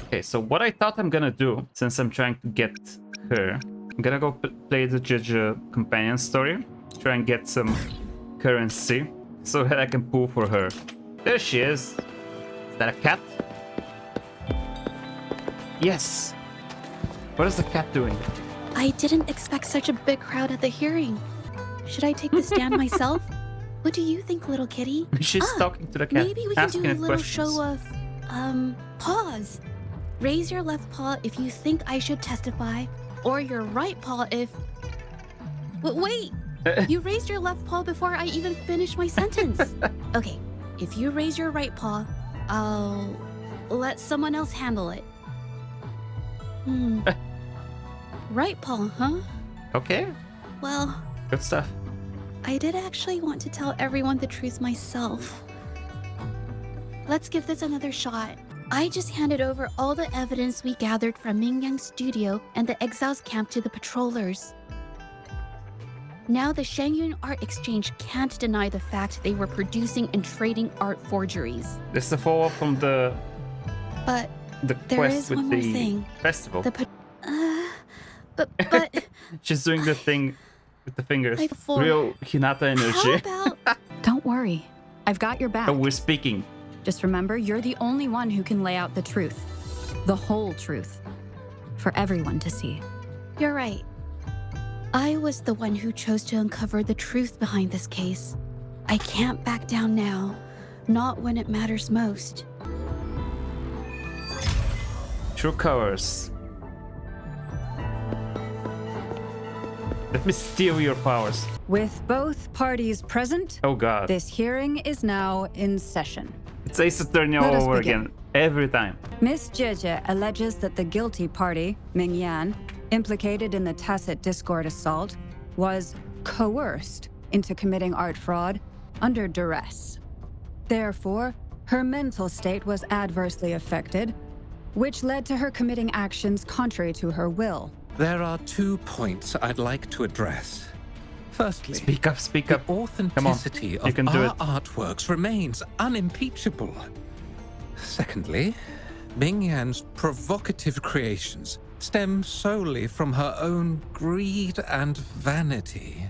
Okay, so what I thought I'm gonna do, since I'm trying to get her, I'm gonna go play the Zhezhi companion story, try and get some currency, so that I can pull for her. There she is. Is that a cat? Yes! What is the cat doing? I didn't expect such a big crowd at the hearing. Should I take the stand myself? What do you think, little kitty? She's talking to the cat, Maybe we can asking do a it little questions. show of, paws. Raise your left paw if you think I should testify, or your right paw if... Wait! You raised your left paw before I even finished my sentence. Okay, if you raise your right paw, I'll let someone else handle it. Right paw, huh? Okay, Well, good stuff. I did actually want to tell everyone the truth myself. Let's give this another shot. I just handed over all the evidence we gathered from Mingyang's studio and the exiles camp to the patrollers. Now the Shangyun Art Exchange can't deny the fact they were producing and trading art forgeries. This is a follow-up from the But there quest is with one more the thing. festival. But She's doing the thing with the fingers. Real Hinata how energy. about... Don't worry. I've got your back. Oh, we're speaking. Just remember, you're the only one who can lay out the truth. The whole truth. For everyone to see. You're right. I was the one who chose to uncover the truth behind this case. I can't back down now. Not when it matters most. True colors. Let me steal your powers. With both parties present, Oh god. this hearing is now in session. It's Ace Attorney Let all us over begin. again. Every time. Miss Zhezhi alleges that the guilty party, Mingyan, implicated in the tacit discord assault, was coerced into committing art fraud under duress. Therefore, her mental state was adversely affected, which led to her committing actions contrary to her will. There are 2 points I'd like to address. Firstly, Speak up, speak the up. authenticity You of can do our it. artworks remains unimpeachable. Secondly, Mingyan's provocative creations stem solely from her own greed and vanity.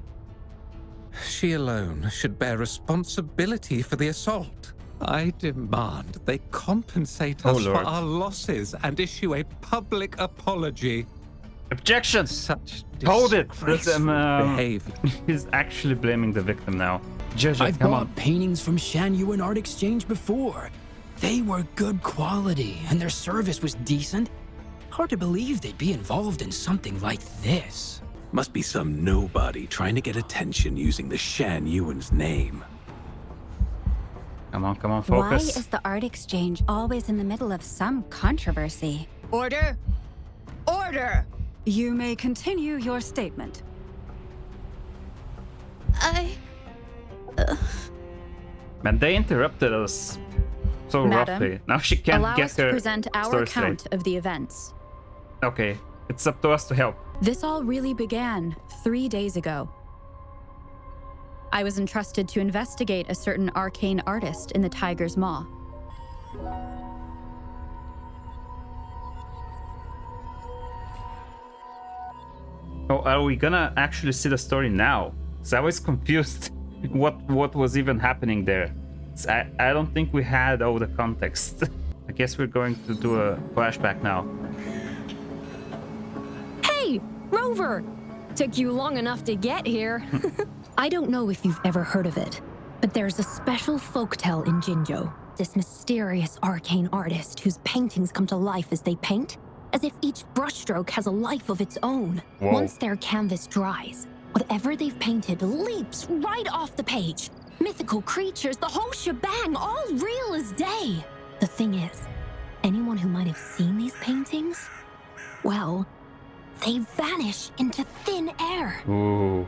She alone should bear responsibility for the assault. I demand they compensate Oh, us for Lord. our losses and issue a public apology. Objection! Such Hold it! disgraceful behavior. He's actually blaming the victim now. Zhezhi, I've come bought on. paintings from Shangyuan Art Exchange before. They were good quality, and their service was decent. Hard to believe they'd be involved in something like this. Must be some nobody trying to get attention using the Shan Yuan's name. Come on, Why focus. is the art exchange always in the middle of some controversy? Order! Order! You may continue your statement. Man, they interrupted us so Madam, roughly. Now she can't Allow get us to her present our story account straight. of the events. Okay, it's up to us to help. This all really began 3 days ago. I was entrusted to investigate a certain arcane artist in the Tiger's Maw. Oh, are we gonna actually see the story now? So I was confused what was even happening there. I don't think we had all the context. I guess we're going to do a flashback now. Hey, Rover! Took you long enough to get here. I don't know if you've ever heard of it, but there's a special folktale in Jinzhou. This mysterious arcane artist whose paintings come to life as they paint, as if each brushstroke has a life of its own. Whoa. Once their canvas dries, whatever they've painted leaps right off the page. Mythical creatures, the whole shebang, all real as day. The thing is, anyone who might have seen these paintings, well, they vanish into thin air. Ooh.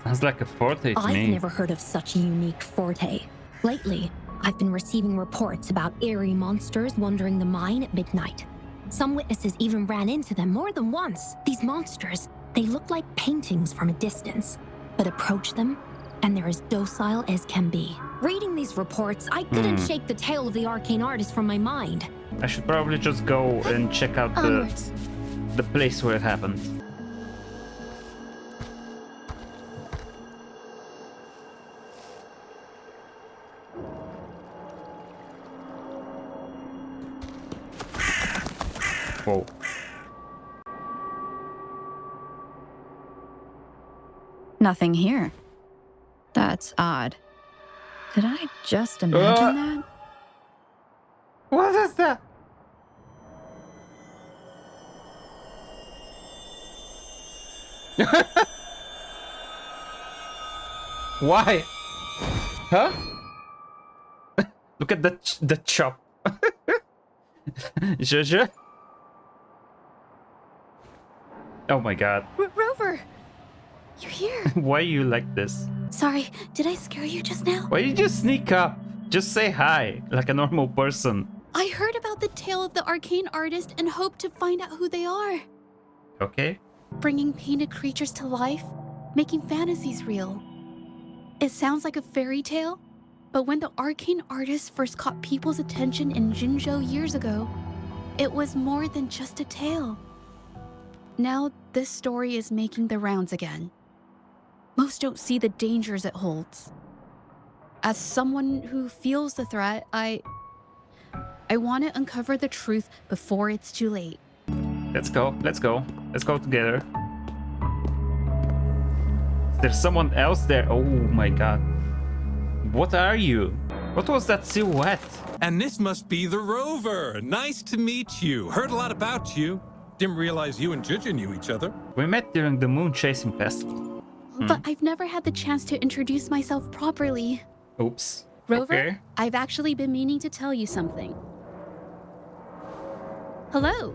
Sounds like a forte to I've me. never heard of such a unique forte. Lately, I've been receiving reports about eerie monsters wandering the mine at midnight. Some witnesses even ran into them more than once. These monsters, they look like paintings from a distance, but approach them, and they're as docile as can be. Reading these reports, I couldn't shake the tale of the arcane artist from my mind. I should probably just go and check out Onwards. the place where it happened. Whoa. Nothing here. That's odd. Did I just imagine that? What is that? Why? Huh? Look at the chop. Zhezhi? Oh my god. Rover! You're here. Why are you like this? Sorry, did I scare you just now? Why you just sneak up? Just say hi, like a normal person. I heard about the tale of the arcane artist and hoped to find out who they are. Okay? Bringing painted creatures to life, making fantasies real. It sounds like a fairy tale, but when the arcane artist first caught people's attention in Jinzhou years ago, it was more than just a tale. Now this story is making the rounds again. Most don't see the dangers it holds. As someone who feels the threat, I want to uncover the truth before it's too late. Let's go. Let's go. Let's go together. There's someone else there. Oh my god. What are you? What was that silhouette? And this must be the Rover. Nice to meet you. Heard a lot about you. Didn't realize you and Zhezhi knew each other. We met during the moon chasing festival. But I've never had the chance to introduce myself properly. Oops. Rover, Okay. I've actually been meaning to tell you something. Hello,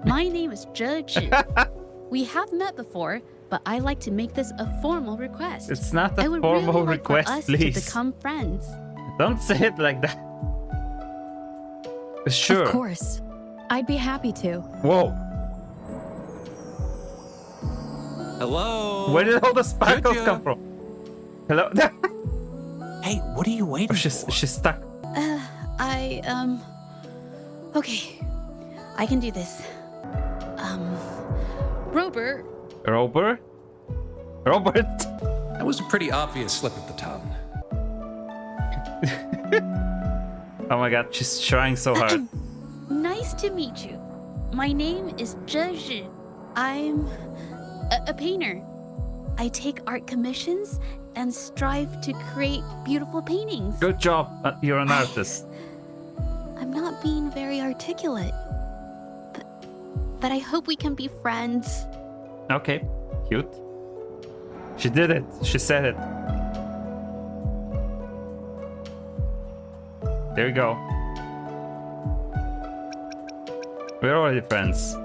my name is Zhezhi. We have met before, but I like to make this a formal request. It's not I a would formal really like request, for us please. to become friends. Don't say it like that. Sure. Of course. I'd be happy to. Whoa. Hello. Where did all the sparkles Zhezhi. come from? Hello? Hey, what are you waiting Oh, for? she's stuck. Okay, I can do this. Robert, Robert? Robert? That was a pretty obvious slip of the tongue. Oh my god, she's trying so hard. nice to meet you. My name is Zhezhi. I'm a painter. I take art commissions and strive to create beautiful paintings. Good job. You're an artist. I'm not being very articulate, but I hope we can be friends. Okay. Cute. She did it. She said it. There you go. We're already friends.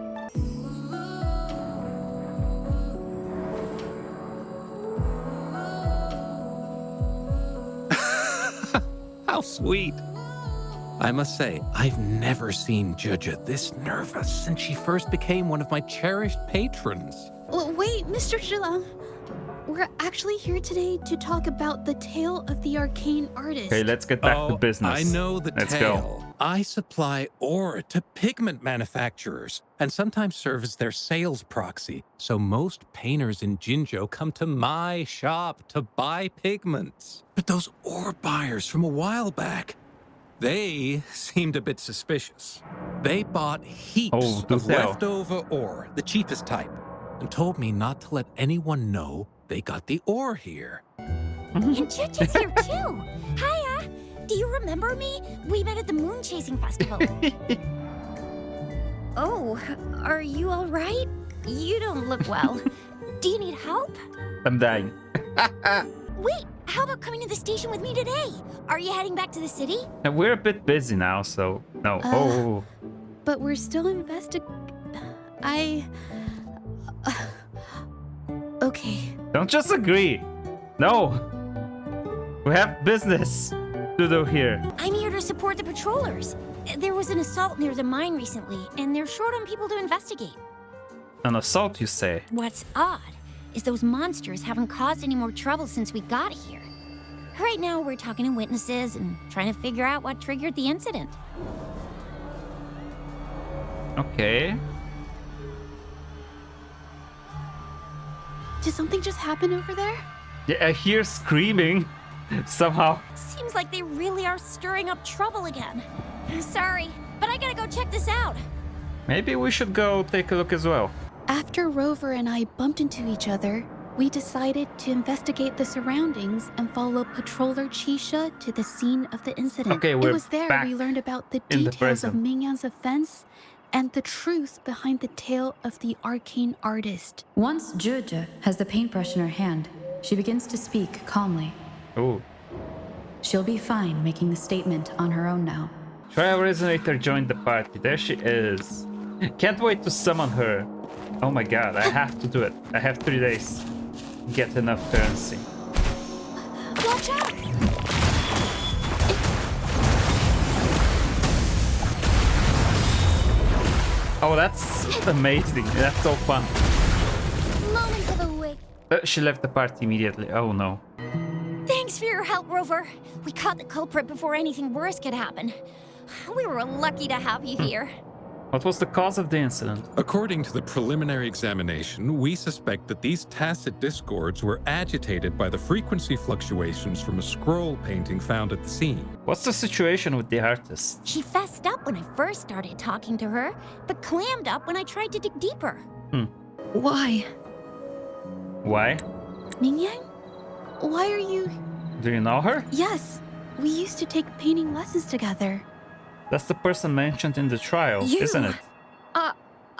How sweet. I must say, I've never seen Zhezhi this nervous since she first became one of my cherished patrons. Wait, Mr. Zhilang. We're actually here today to talk about the tale of the arcane artist. Okay, let's get back to business. I know the Let's tale. go. I supply ore to pigment manufacturers and sometimes serve as their sales proxy. So most painters in Jinzhou come to my shop to buy pigments. But those ore buyers from a while back, they seemed a bit suspicious. They bought heaps do of tell. leftover ore, the cheapest type, and told me not to let anyone know they got the ore here. And Zhezhi's here too. Hiya. Do you remember me? We met at the moon chasing festival. Oh, are you all right? You don't look well. Do you need help? I'm dying. Wait, how about coming to the station with me today? Are you heading back to the city? And we're a bit busy now, so no. Oh. But we're still Okay. Don't just agree. No. We have business to do here. I'm here to support the patrollers. There was an assault near the mine recently, and they're short on people to investigate. An assault, you say? What's odd is those monsters haven't caused any more trouble since we got here. Right now, we're talking to witnesses and trying to figure out what triggered the incident. Okay. Did something just happen over there? Yeah, I hear screaming somehow. Seems like they really are stirring up trouble again. Sorry, but I gotta go check this out. Maybe we should go take a look as well. After Rover and I bumped into each other, we decided to investigate the surroundings and follow Patroller Chisha to the scene of the incident. Okay, it we're was there back we learned about the in the details of present. Mingyan's offense and the truth behind the tale of the arcane artist. Once Zhezhi has the paintbrush in her hand, she begins to speak calmly. Ooh. She'll be fine making the statement on her own now. Trial Resonator joined the party. There she is. Can't wait to summon her. Oh my god, I have to do it. I have 3 days. Get enough currency. Watch out! Oh, that's amazing. That's so fun. Moment of a wig. She left the party immediately. Oh no. Thanks for your help, Rover. We caught the culprit before anything worse could happen. We were lucky to have you here. What was the cause of the incident? According to the preliminary examination, we suspect that these tacit discords were agitated by the frequency fluctuations from a scroll painting found at the scene. What's the situation with the artist? She fessed up when I first started talking to her, but clammed up when I tried to dig deeper. Why? Why? Mingyan? Why are you... Do you know her? Yes, we used to take painting lessons together. That's the person mentioned in the trial, You- isn't it?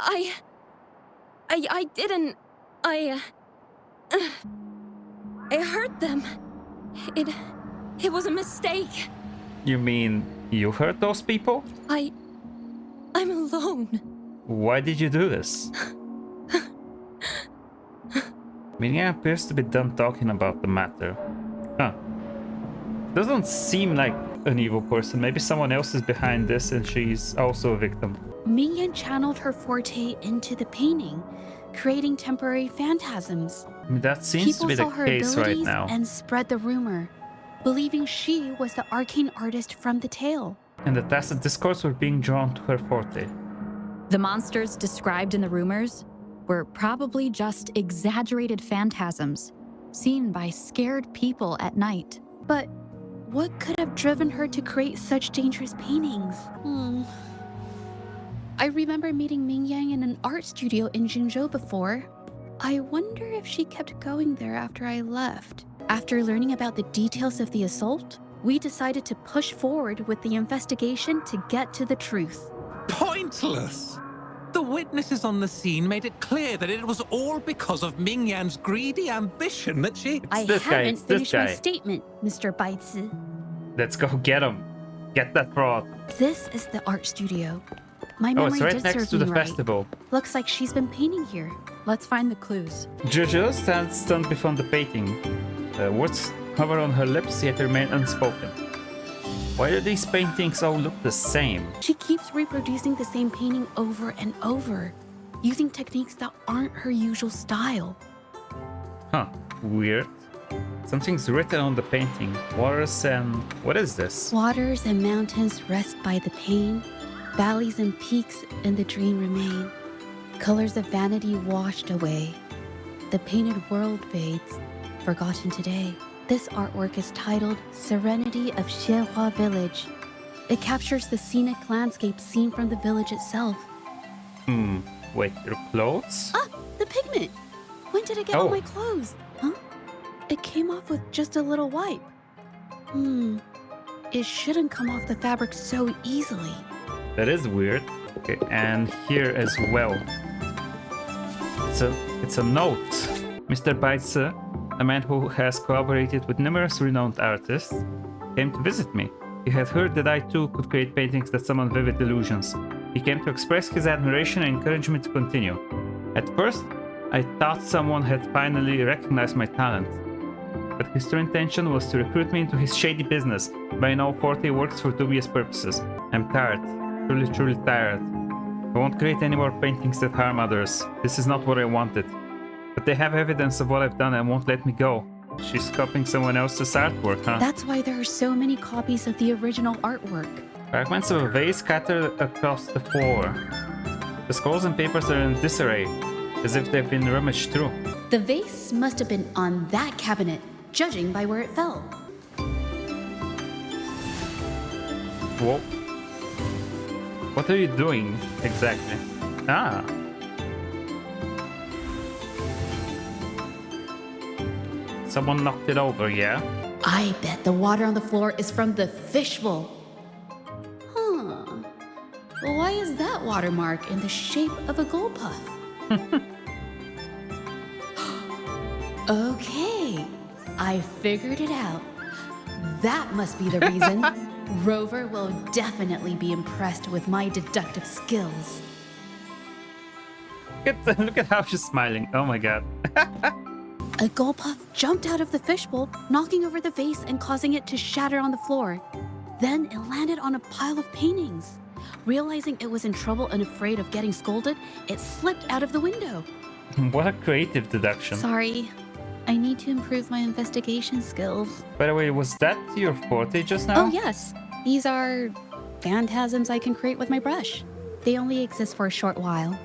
I didn't. I hurt them. It was a mistake. You mean you hurt those people? I'm alone. Why did you do this? Minya appears to be done talking about the matter. Huh. Doesn't seem like an evil person. Maybe someone else is behind this and she's also a victim. Mingyan channeled her forte into the painting, creating temporary phantasms. I mean, that seems People to be saw the her case right abilities now. and spread the rumor, believing she was the arcane artist from the tale. And the tacit discourse were being drawn to her forte. The monsters described in the rumors were probably just exaggerated phantasms seen by scared people at night. But what could have driven her to create such dangerous paintings? I remember meeting Mingyan in an art studio in Jinzhou before. I wonder if she kept going there after I left. After learning about the details of the assault, we decided to push forward with the investigation to get to the truth. Pointless! The witnesses on the scene made it clear that it was all because of Mingyan's greedy ambition that she... I this guy, haven't it's this finished my guy. statement, Mr. Baizi. Let's go get him. Get that fraud. This is the art studio. My Oh, memory it's right did next serve to me the right. festival. Looks like she's been painting here. Let's find the clues. Zhezhi stands stunned before the painting. Words hover on her lips yet remain unspoken. Why do these paintings all look the same? She keeps reproducing the same painting over and over, using techniques that aren't her usual style. Huh, weird. Something's written on the painting. Waters and... what is this? Waters and mountains rest by the pain, valleys and peaks in the dream remain. Colors of vanity washed away. The painted world fades, forgotten today. This artwork is titled Serenity of Xiehua Village. It captures the scenic landscape seen from the village itself. Wait, your clothes? Ah, the pigment! When did it get Oh. on my clothes? Huh? It came off with just a little wipe. It shouldn't come off the fabric so easily. That is weird. Okay, and here as well. It's a note. Mr. Baitze, a man who has collaborated with numerous renowned artists, came to visit me. He had heard that I too could create paintings that summon vivid illusions. He came to express his admiration and encourage me to continue. At first, I thought someone had finally recognized my talent. But his true intention was to recruit me into his shady business. By now, Forte works for dubious purposes. I'm tired. Truly tired. I won't create any more paintings that harm others. This is not what I wanted. But they have evidence of what I've done and won't let me go. She's copying someone else's artwork, huh? That's why there are so many copies of the original artwork. Fragments of a vase scattered across the floor. The scrolls and papers are in disarray, as if they've been rummaged through. The vase must have been on that cabinet, judging by where it fell. Whoa. What are you doing exactly? Ah. Someone knocked it over, yeah? I bet the water on the floor is from the fishbowl. Huh. Why is that watermark in the shape of a gold puff? Okay, I figured it out. That must be the reason. Rover will definitely be impressed with my deductive skills. Look at how she's smiling. Oh my god. A gold puff jumped out of the fishbowl, knocking over the vase and causing it to shatter on the floor. Then it landed on a pile of paintings. Realizing it was in trouble and afraid of getting scolded, it slipped out of the window. What a creative deduction. Sorry, I need to improve my investigation skills. By the way, was that your forte just now? Oh yes, these are phantasms I can create with my brush. They only exist for a short while.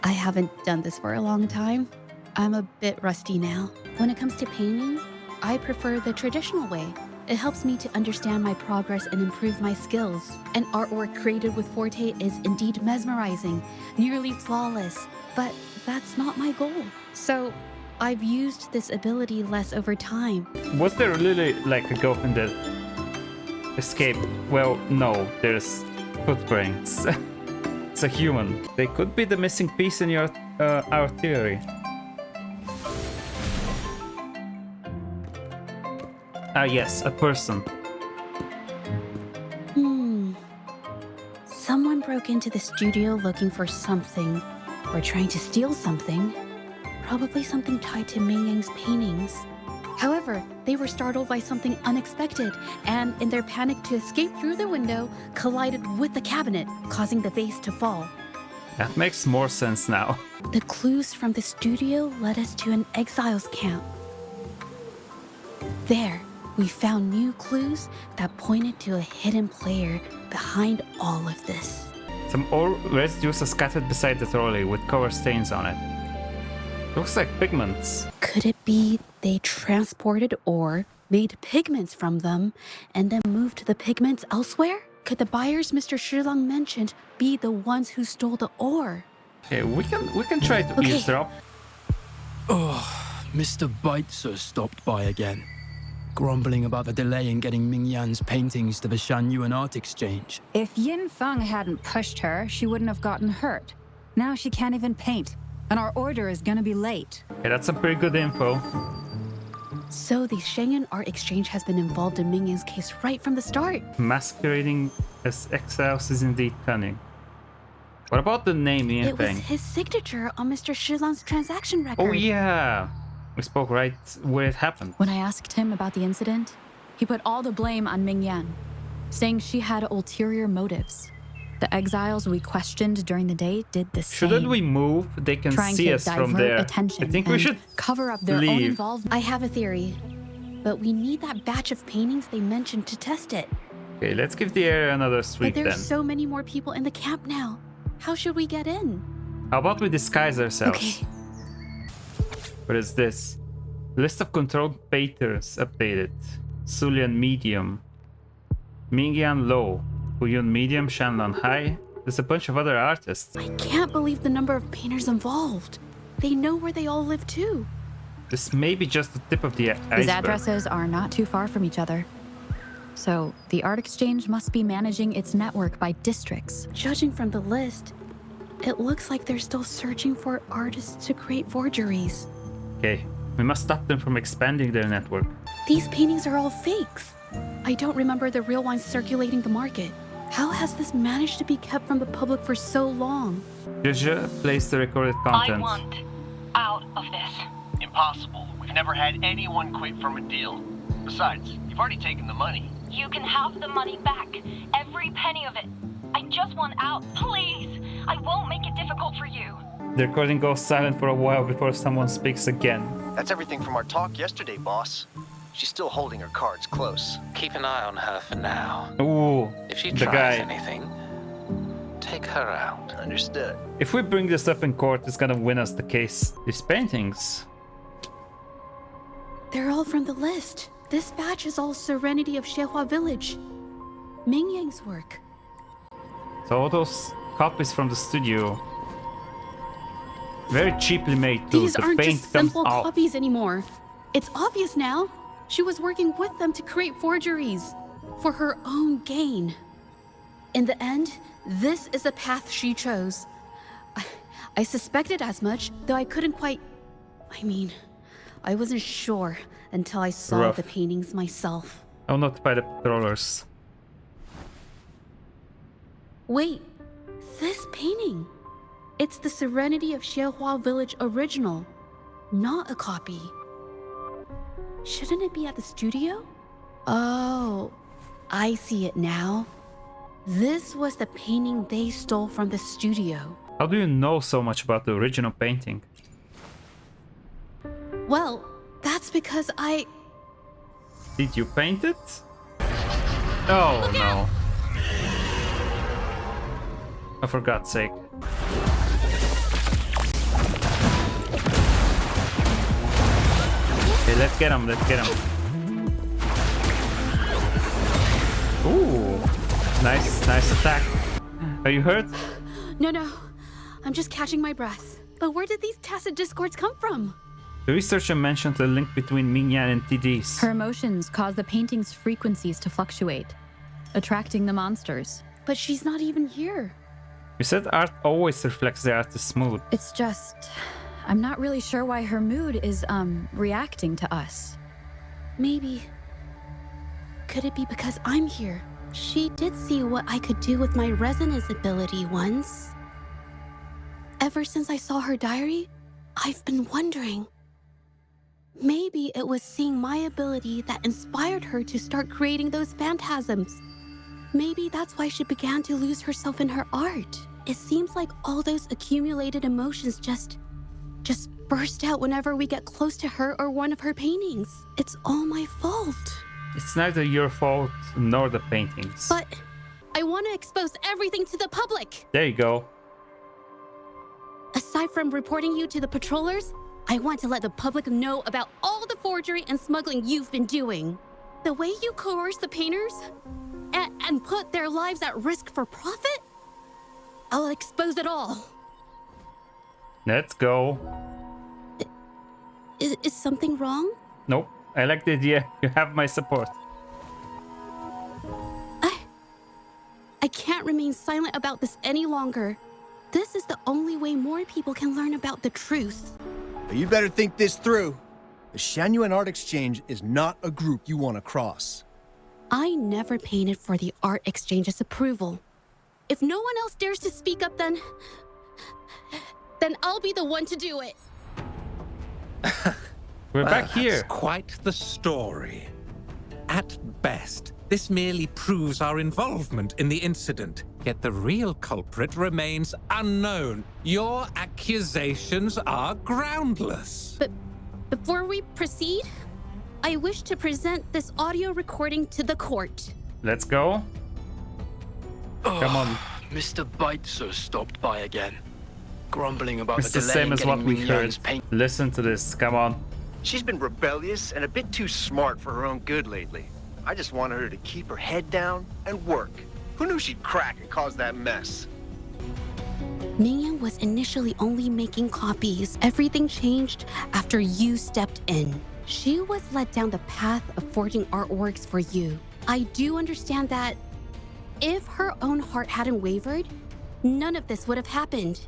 I haven't done this for a long time. I'm a bit rusty now. When it comes to painting, I prefer the traditional way. It helps me to understand my progress and improve my skills. An artwork created with Forte is indeed mesmerizing, nearly flawless, but that's not my goal. So I've used this ability less over time. Was there really like a girlfriend that escaped? Well, no, there's footprints. It's a human. They could be the missing piece in your our theory. Ah, yes, a person. Someone broke into the studio looking for something, or trying to steal something. Probably something tied to Ming Yang's paintings. However, they were startled by something unexpected, and in their panic to escape through the window, collided with the cabinet, causing the vase to fall. That makes more sense now. The clues from the studio led us to an exiles camp. There, we found new clues that pointed to a hidden player behind all of this. Some ore residues are scattered beside the trolley with color stains on it. Looks like pigments. Could it be they transported ore, made pigments from them, and then moved the pigments elsewhere? Could the buyers Mr. Shilang mentioned be the ones who stole the ore? Okay, we can try to Okay. eavesdrop. Oh, Mr. Beitzer stopped by again, grumbling about the delay in getting Ming Yan's paintings to the Shanyuan Art Exchange. If Yin Feng hadn't pushed her, she wouldn't have gotten hurt. Now she can't even paint, and our order is gonna be late. Okay, that's some pretty good info. So the Shengyang Art Exchange has been involved in Ming Yang's case right from the start. Masquerading as exiles is indeed cunning. What about the name Yin It was Feng? his signature on Mr. Shilang's transaction record. Oh yeah, we spoke right where it happened. When I asked him about the incident, he put all the blame on Ming Yan, saying she had ulterior motives. The exiles we questioned during the day did the same. Shouldn't we move? They can trying see to us from divert there. attention I think we and should cover up their own leave. involvement. I have a theory, but we need that batch of paintings they mentioned to test it. Okay, let's give the area another sweep But there's then. so many more people in the camp now. How should we get in? How about we disguise ourselves? Okay. What is this? List of controlled painters updated. Sulian medium. Mingyan low. Huyun medium, Shanlan high. There's a bunch of other artists. I can't believe the number of painters involved. They know where they all live too. This may be just the tip of the iceberg. These addresses are not too far from each other. So the art exchange must be managing its network by districts. Judging from the list, it looks like they're still searching for artists to create forgeries. Okay, we must stop them from expanding their network. These paintings are all fakes. I don't remember the real ones circulating the market. How has this managed to be kept from the public for so long? Zhezhi plays the recorded content. I want out of this. Impossible. We've never had anyone quit from a deal. Besides, you've already taken the money. You can have the money back. Every penny of it. I just want out, please. I won't make it difficult for you. The recording goes silent for a while before someone speaks again. That's everything from our talk yesterday, boss. She's still holding her cards close. Keep an eye on her for now. Ooh, If she the tries guy. anything, take her out. Understood. If we bring this up in court, it's gonna win us the case. These paintings. They're all from the list. This batch is all Serenity of Shehua Village. Ming Yang's work. So all those copies from the studio. Very cheaply made too. These the aren't paint just comes simple out. copies anymore. It's obvious now. She was working with them to create forgeries for her own gain. In the end, this is the path she chose. I suspected as much, though I couldn't quite... I wasn't sure until I saw Rough. the paintings myself. I'll notify the patrollers. Wait, this painting. It's the Serenity of Shehua Village original, not a copy. Shouldn't it be at the studio? Oh, I see it now. This was the painting they stole from the studio. How do you know so much about the original painting? Well, that's because I... Did you paint it? Oh no. Oh, for God's sake. Okay, let's get him, let's get him. Ooh, nice attack. Are you hurt? No, I'm just catching my breath. But where did these tacit discords come from? The researcher mentioned the link between Mingyan and TDs. Her emotions cause the painting's frequencies to fluctuate, attracting the monsters. But she's not even here. You said art always reflects the artist's mood. It's just... I'm not really sure why her mood is, reacting to us. Maybe. Could it be because I'm here? She did see what I could do with my resonance ability once. Ever since I saw her diary, I've been wondering. Maybe it was seeing my ability that inspired her to start creating those phantasms. Maybe that's why she began to lose herself in her art. It seems like all those accumulated emotions just burst out whenever we get close to her or one of her paintings. It's all my fault. It's neither your fault nor the paintings. But I want to expose everything to the public. There you go. Aside from reporting you to the patrollers, I want to let the public know about all the forgery and smuggling you've been doing. The way you coerce the painters and put their lives at risk for profit? I'll expose it all. Let's go. Is something wrong? Nope. I like the idea. You have my support. I can't remain silent about this any longer. This is the only way more people can learn about the truth. You better think this through. The Shanyuan Art Exchange is not a group you want to cross. I never painted for the Art Exchange's approval. If no one else dares to speak up, then I'll be the one to do it. We're back here. That's quite the story. At best, this merely proves our involvement in the incident, yet the real culprit remains unknown. Your accusations are groundless. But before we proceed, I wish to present this audio recording to the court. Let's go. Come on. Mr. Baitzer stopped by again, grumbling about It's the the delay same in as what getting we Ming heard. Yan's paint. Listen to this. Come on. She's been rebellious and a bit too smart for her own good lately. I just wanted her to keep her head down and work. Who knew she'd crack and cause that mess? Mingyan was initially only making copies. Everything changed after you stepped in. She was led down the path of forging artworks for you. I do understand that if her own heart hadn't wavered, none of this would have happened.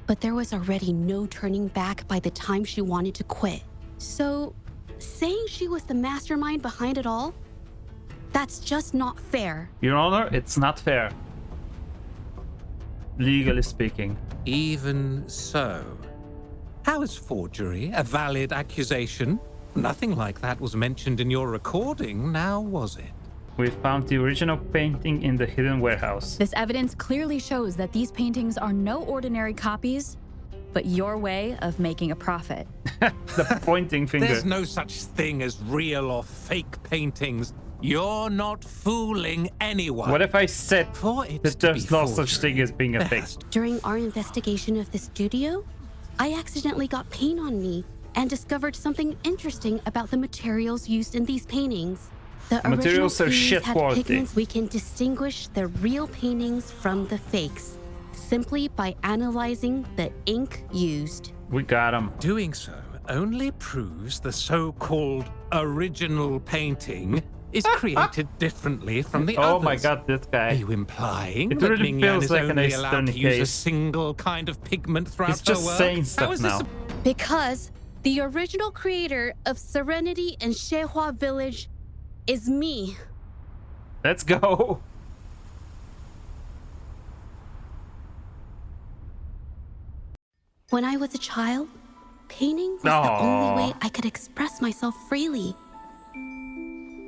But there was already no turning back by the time she wanted to quit. So, saying she was the mastermind behind it all, that's just not fair. Your Honor, it's not fair. Legally speaking. Even so. How is forgery a valid accusation? Nothing like that was mentioned in your recording, now was it? We found the original painting in the hidden warehouse. This evidence clearly shows that these paintings are no ordinary copies, but your way of making a profit. The pointing finger. There's no such thing as real or fake paintings. You're not fooling anyone. What if I said For it that to there's be no such thing as being a there fake? has During our investigation of the studio, I accidentally got paint on me and discovered something interesting about the materials used in these paintings. The Materials original are shit paintings had quality. pigments. We can distinguish the real paintings from the fakes simply by analyzing the ink used. We got him. Doing so only proves the so-called original painting is created differently from the others. Oh my god, this guy. Are you implying It that really Ming feels Yan is like an only Ace allowed Attorney to use a case. single kind of pigment throughout He's just her work? saying How stuff is this now. Because the original creator of Serenity and Shehua Village is me. Let's go. When I was a child, painting was the Aww. only way I could express myself freely.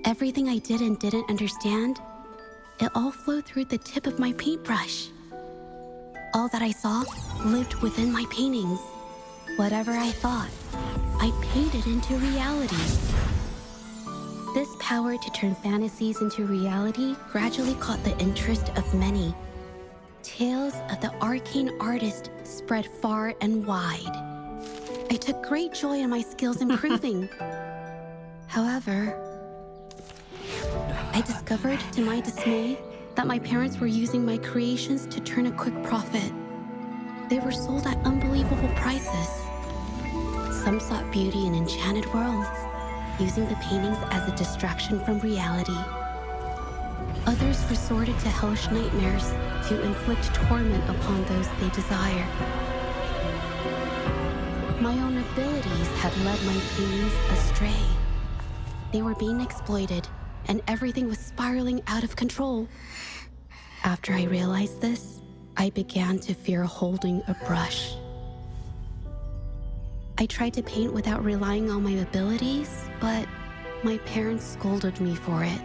Everything I did and didn't understand, it all flowed through the tip of my paintbrush. All that I saw lived within my paintings. Whatever I thought, I painted into reality. This power to turn fantasies into reality gradually caught the interest of many. Tales of the arcane artist spread far and wide. I took great joy in my skills improving. However, I discovered to my dismay that my parents were using my creations to turn a quick profit. They were sold at unbelievable prices. Some sought beauty in enchanted worlds, using the paintings as a distraction from reality. Others resorted to hellish nightmares to inflict torment upon those they desire. My own abilities had led my paintings astray. They were being exploited, and everything was spiraling out of control. After I realized this, I began to fear holding a brush. I tried to paint without relying on my abilities, but my parents scolded me for it.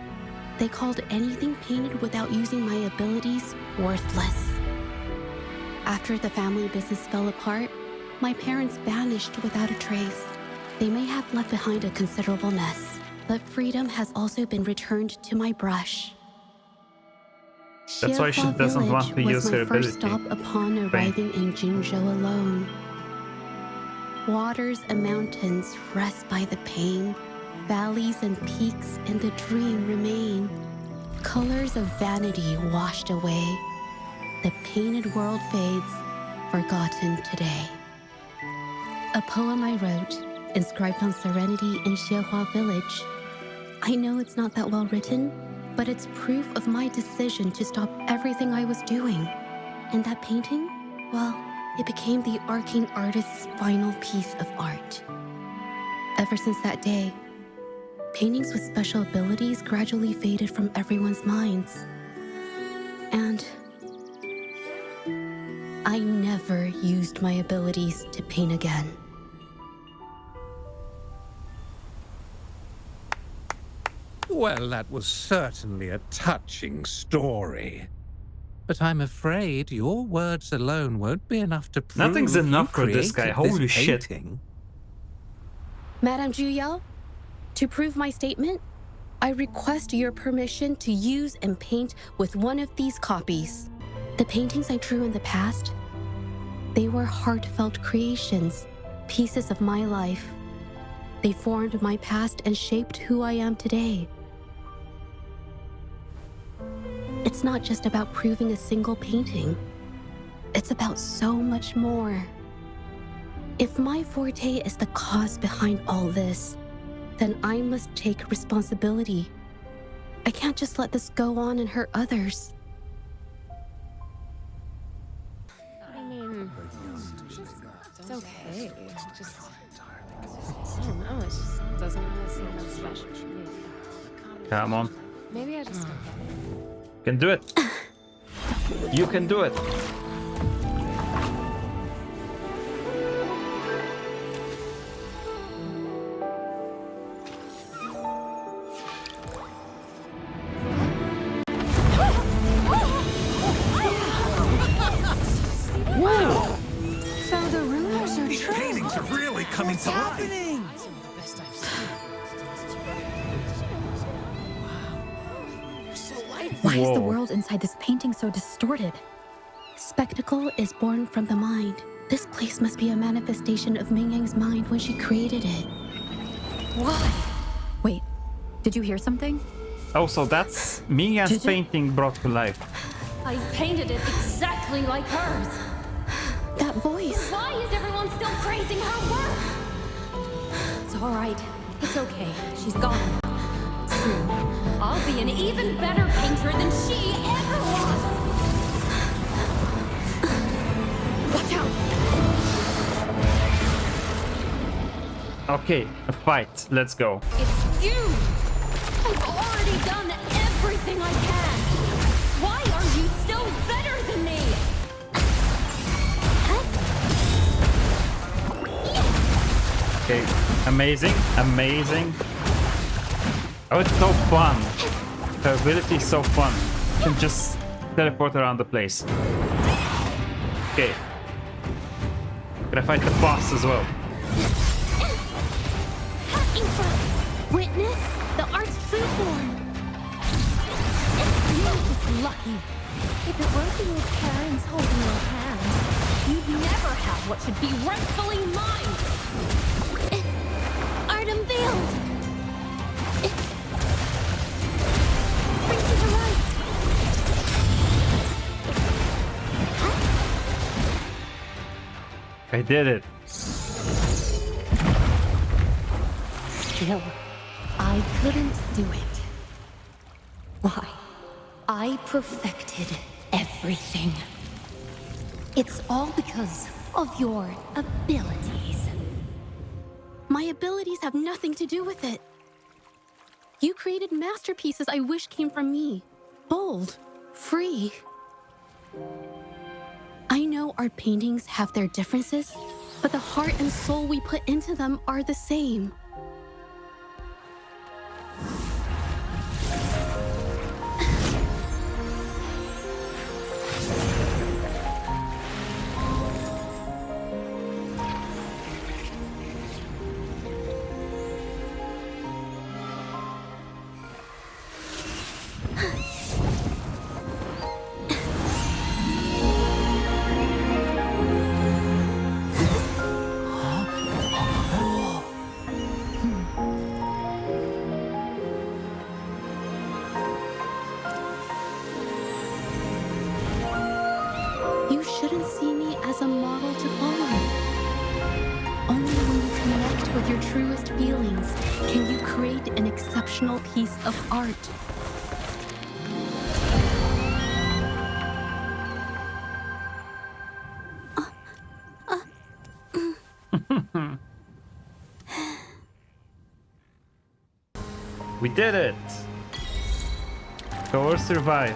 They called anything painted without using my abilities worthless. After the family business fell apart, my parents vanished without a trace. They may have left behind a considerable mess, but freedom has also been returned to my brush. That's why she Xiehua doesn't want Village to use was her my first ability. stop upon arriving in Jinzhou alone. Waters and mountains rest by the pain. Valleys and peaks in the dream remain. Colors of vanity washed away. The painted world fades, forgotten today. A poem I wrote, inscribed on Serenity in Xiehua Village. I know it's not that well written, but it's proof of my decision to stop everything I was doing. And that painting, well, it became the arcane artist's final piece of art. Ever since that day, paintings with special abilities gradually faded from everyone's minds. And I never used my abilities to paint again. Well, that was certainly a touching story. But I'm afraid your words alone won't be enough to prove Nothing's enough for this guy. created Holy shit. painting. Madame Juyao, to prove my statement, I request your permission to use and paint with one of these copies. The paintings I drew in the past, they were heartfelt creations, pieces of my life. They formed my past and shaped who I am today. It's not just about proving a single painting. It's about so much more. If my forte is the cause behind all this, then I must take responsibility. I can't just let this go on and hurt others. I mean, it's okay. It's just, I don't know, it just doesn't really seem that special to me. Come on. Maybe I just Can do it. You can do it. Whoa! So the rumors are These true. paintings are really coming to life. Happening! Why is the Whoa. world inside this painting so distorted? Spectacle is born from the mind. This place must be a manifestation of Ming Yang's mind when she created it. Why? Wait, did you hear something? Oh, so that's Ming Yan's Did you? painting brought to life. I painted it exactly like hers. That voice. Why is everyone still praising her work? It's all right. It's okay. She's gone. Soon, I'll be an even better painter than she ever was. Watch out! Okay, a fight. Let's go. It's you! I've already done everything I can. Why are you still better than me? Okay, amazing, amazing. Oh, it's so fun. Her ability is so fun. You can just teleport around the place. Okay. Gonna fight the boss as well. Witness the art's true form. You're just lucky. If it weren't for your parents holding your hand, you'd never have what should be rightfully mine. Art unveiled. Spring to the right. I did it. Still, I couldn't do it. Why? I perfected everything. It's all because of your abilities. My abilities have nothing to do with it. You created masterpieces I wish came from me. Bold, free. I know art paintings have their differences, but the heart and soul we put into them are the same. You shouldn't see me as a model to follow. Only when you connect with your truest feelings can you create an exceptional piece of art. We did it! Or survive.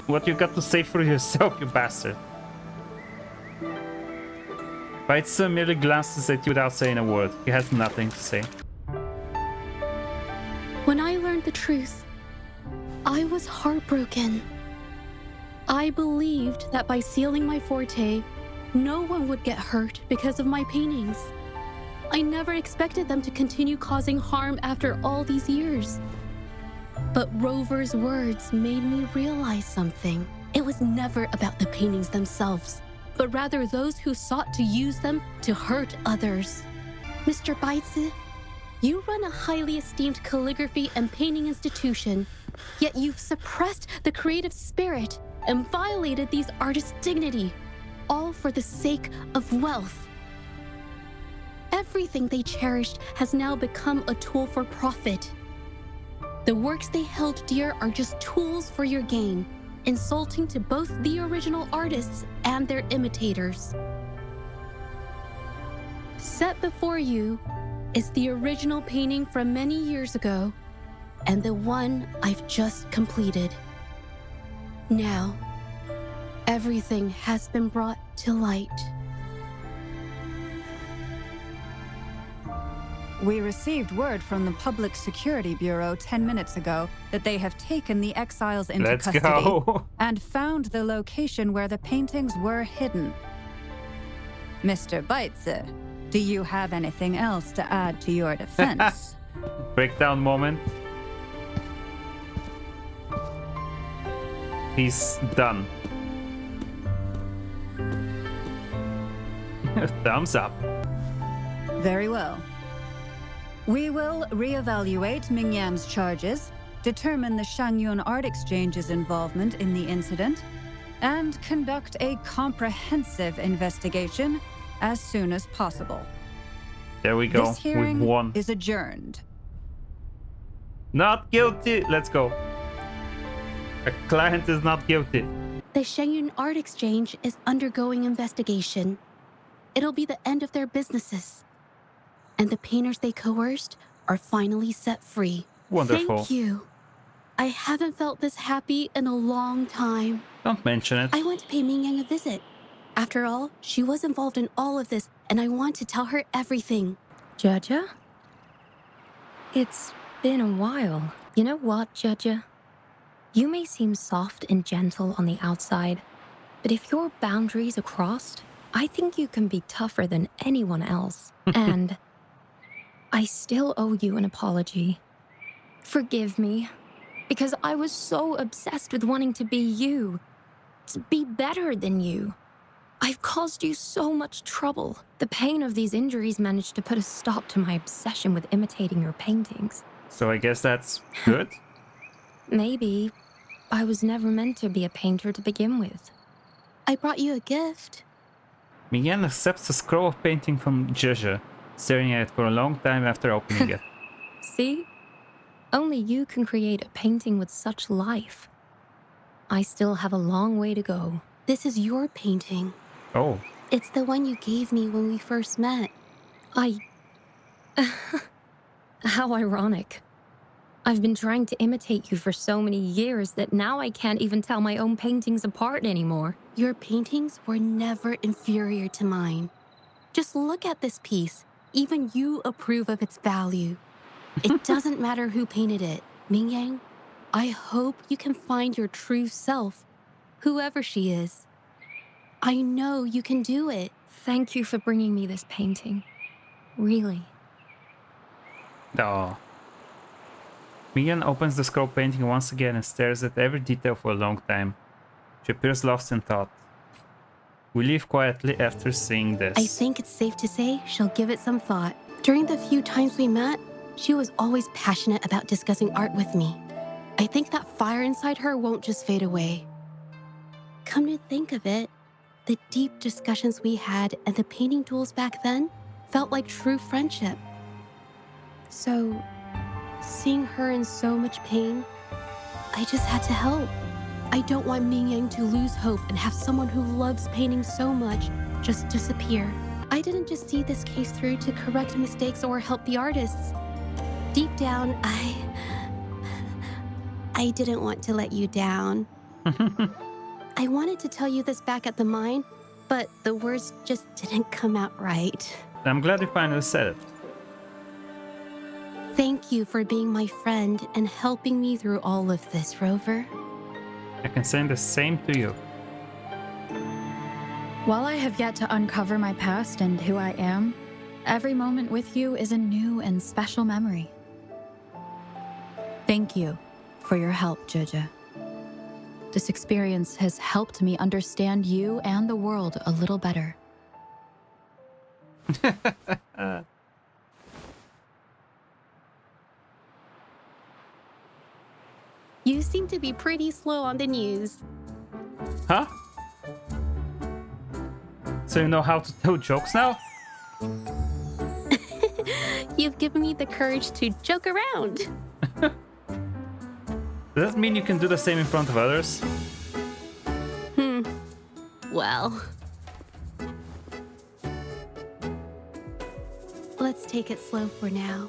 What you got to say for yourself, you bastard? Baitsa merely glances at you without saying a word. He has nothing to say. When I learned the truth, I was heartbroken. I believed that by sealing my forte, no one would get hurt because of my paintings. I never expected them to continue causing harm after all these years. But Rover's words made me realize something. It was never about the paintings themselves, but rather those who sought to use them to hurt others. Mr. Baitsu, you run a highly esteemed calligraphy and painting institution, yet you've suppressed the creative spirit and violated these artists' dignity, all for the sake of wealth. Everything they cherished has now become a tool for profit. The works they held dear are just tools for your gain, insulting to both the original artists and their imitators. Set before you is the original painting from many years ago, and the one I've just completed. Now, everything has been brought to light. We received word from the Public Security Bureau 10 minutes ago that they have taken the exiles into Let's custody go. and found the location where the paintings were hidden. Mr. Baitse, do you have anything else to add to your defense? Breakdown moment. He's done. Thumbs up. Very well. We will reevaluate Mingyan's charges, determine the Shangyun Art Exchange's involvement in the incident, and conduct a comprehensive investigation as soon as possible. There we go. This hearing We've won. is adjourned. Not guilty. Let's go. A client is not guilty. The Shangyun Art Exchange is undergoing investigation. It'll be the end of their businesses. And the painters they coerced are finally set free. Wonderful. Thank you. I haven't felt this happy in a long time. Don't mention it. I want to pay Mingyang a visit. After all, she was involved in all of this, and I want to tell her everything. Zhezhi? It's been a while. You know what, Zhezhi? You may seem soft and gentle on the outside, but if your boundaries are crossed, I think you can be tougher than anyone else. And I still owe you an apology. Forgive me, because I was so obsessed with wanting to be you, to be better than you. I've caused you so much trouble. The pain of these injuries managed to put a stop to my obsession with imitating your paintings. So I guess that's good? Maybe I was never meant to be a painter to begin with. I brought you a gift. Mingyan accepts a scroll of painting from Zhezhi, staring at it for a long time after opening it. See? Only you can create a painting with such life. I still have a long way to go. This is your painting. Oh. It's the one you gave me when we first met. How ironic. I've been trying to imitate you for so many years that now I can't even tell my own paintings apart anymore. Your paintings were never inferior to mine. Just look at this piece. Even you approve of its value. It doesn't matter who painted it. Mingyang, I hope you can find your true self, whoever she is. I know you can do it. Thank you for bringing me this painting. Really. Oh. Mingyan opens the scroll painting once again and stares at every detail for a long time. She appears lost in thought. We leave quietly after seeing this. I think it's safe to say she'll give it some thought. During the few times we met, she was always passionate about discussing art with me. I think that fire inside her won't just fade away. Come to think of it, the deep discussions we had and the painting duels back then felt like true friendship. So, seeing her in so much pain, I just had to help. I don't want Mingyang to lose hope and have someone who loves painting so much just disappear. I didn't just see this case through to correct mistakes or help the artists. Deep down, I didn't want to let you down. I wanted to tell you this back at the mine, but the words just didn't come out right. I'm glad you finally said it. Thank you for being my friend and helping me through all of this, Rover. I can say the same to you. While I have yet to uncover my past and who I am, every moment with you is a new and special memory. Thank you for your help, Zhezhi. This experience has helped me understand you and the world a little better. You seem to be pretty slow on the news. Huh? So you know how to tell jokes now? You've given me the courage to joke around. Does that mean you can do the same in front of others? Well. Let's take it slow for now.